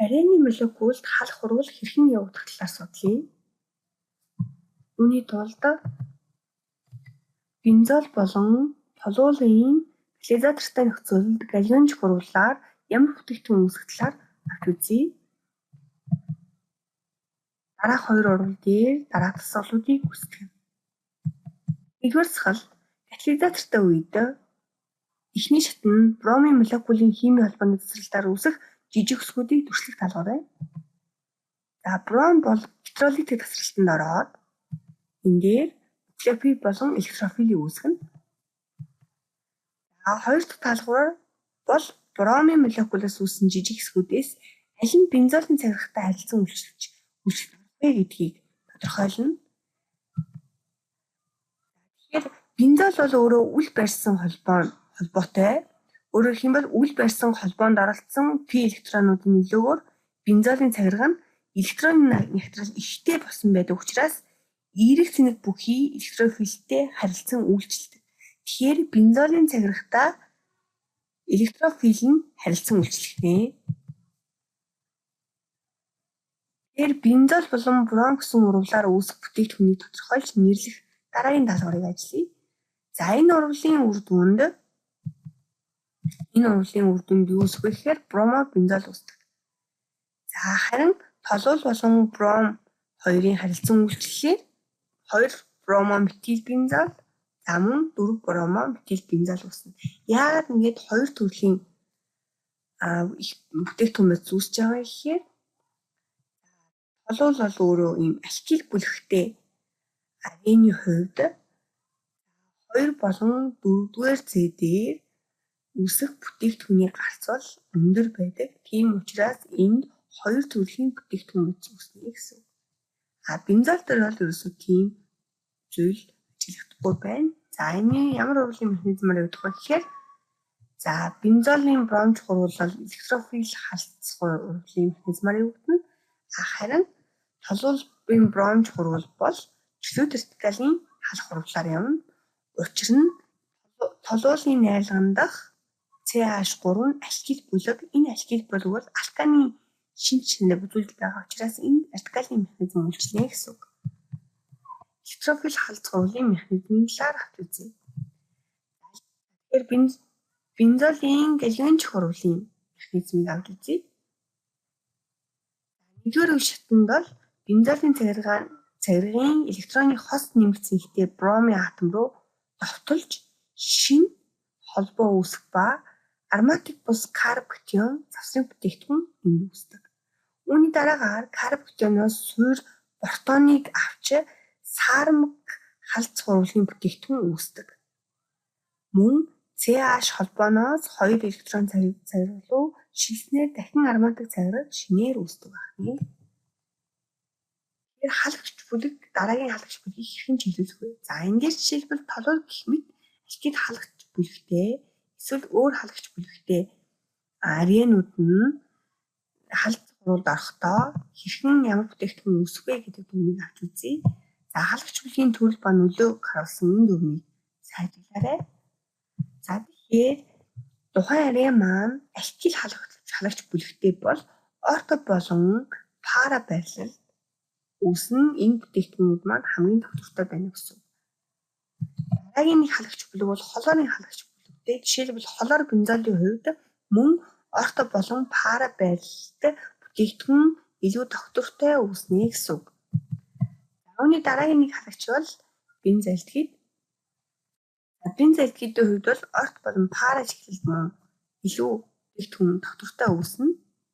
Арийн молекулд хал хурал хэрхэн явагдах талаар судлая. Үүний тулд бензол болон толуулын катализатортай нөхцөлд галеонж хурвалаар ямар бүтээгдэхүүн үүсэх талаар авч үзье. Дараах хоёр урвал дээр дараах дасгалуудыг үүсгэх. Нэгдүгээр дасгал катализатортай үед эхний шат нь бромын молекулын химийн холбооны цэцэрлэлээр үүсэх жижиг өсгүүдийг туршлах даалгавар. За бром бол электролитик тасралтанд ороод энэ дээр нуклеофил болон электрофилийг үүсгэнэ. За хоёр дахь даалгавар бол бромын молекулаас үүссэн жижиг хэсгүүдээс аль нь бензолын цагиргатай харилцан үйлчлэх вэ гэдгийг тодорхойлно. Тэгэхээр бензол бол өөрөө үл барьсан холбоотой. Өөрөөр хэлбэл үл барьсан холбоонд оролцсон пи электронуудын нөлөөгөөр бензолын цагирга нь электронны нягтрал ихтэй босон байдаг учраас эерэг цэнэг бүхий электрофилтэй харилцан үйлчилдэг. Тэгэхээр бензолын цагиргатай электрофил нь харилцан үйлчлэгнэ. Тэгэхээр бензол болон бром гэсэн урвалаар үүсэх бүтээгдэхүүнийг тодорхойлж нэрлэх дараагийн даалгаврыг ажиллая. За энэ урвалын үр дүнд юу үүсэх вэ гэхээр бромо бензол үүсдэг. За харин толуул болон бром хоёрын харилцан үйлчлэхээр 2 бромо метил бензол за мөн 4 бромо метил бензол үүснэ. Яагаад ингэж хоёр төрлийн бүтээгдэхүүнээс үүсэж байгаа гэхээр толуул бол өөрөө ийм алкил бүлэгтэй арены хувьд 2 болон 4-р зэдээр үүсэх бүтээгдэхүүний гарцвал өндөр байдаг. Тийм учраас энд хоёр төрлийн бүтээгдэхүүн үүснэ гэсэн. Бензол дээр бол ерөөсөө тийм зүйл ажиллахдаггүй байна. За энэ ямар урвалын механизмаар явагдах вэ гэхээр за бензолын бромж хурвал электрофил халдцах урвалын механизмаар явагдана. Харин толуулын бромж хурвал бол чөлөө вертикалийн халах хурвалаар явна. Учир нь толуулын найрлаган дах CH3 нь алкил бүлэг. Энэ алкил бүлэг бол алканы шинж чанарыг үзүүлж байгаа учраас энэ вертикалийн механизм үйлчлэнэ гэсэн үг. Электрофил халдцах урвалын механизмын талаар авч үзье. Тэгэхээр бензолын галеонж хурвалын механизмыг авч үзье. Нэгдүгээр үе шатанд бол бензолын цагиргын электроны хос нэмэгдсэн ихтэй бромын атом руу довтолж шинэ холбоо үүсэх ба ароматик бус карбокатион завсрын бүтээгдэхүүн энд үүсдэг. Үүний дараагаар карбокатионоос суур протоныг авч саармаг халдцах урвалын бүтээгдэхүүн үүсдэг. Мөн CH холбооноос 2 электрон цагирга руу шилжснээр дахин ароматик цагирга шинээр үүсдэг байна. Тэгэхээр халагч бүлэг дараагийн халагч бүлгийг хэрхэн чиглүүлэх вэ? За энэ дээр жишээлбэл толуул гэх мэт алкил халагч бүлэгтэй эсвэл өөр халагч бүлэгтэй аренууд нь халдцах урвалд орохдоо хэрхэн ямар бүтээгдэхүүн үүсэх вэ гэдэг дүрмийг авч үзье. За халагч бүлгийн төрөл ба нөлөөг харуулсан энэ дүрмийг сайжруулаарай. За тэгэхээр тухайн арен маань алкил халагч бүлэгтэй бол орто болон пара байрлал үүснэ. Энэ бүтээгдэхүүнүүд маань хамгийн тогтвортой байна гэсэн. Дараагийн нэг халагч бүлэг бол холоорын халагч бүлэгтэй. Жишээлбэл холоор бензолын хувьд мөн орто болон пара байрлалтай бүтээгдэхүүн илүү тогтвортой үүснэ гэсэн үг. Үүний дараагийн нэг халагч бол бензальдегид. Бензальдегидийн хувьд бол орт болон пара чиглэлд мөн илүү бүтээгдэхүүн тогтвортой үүснэ.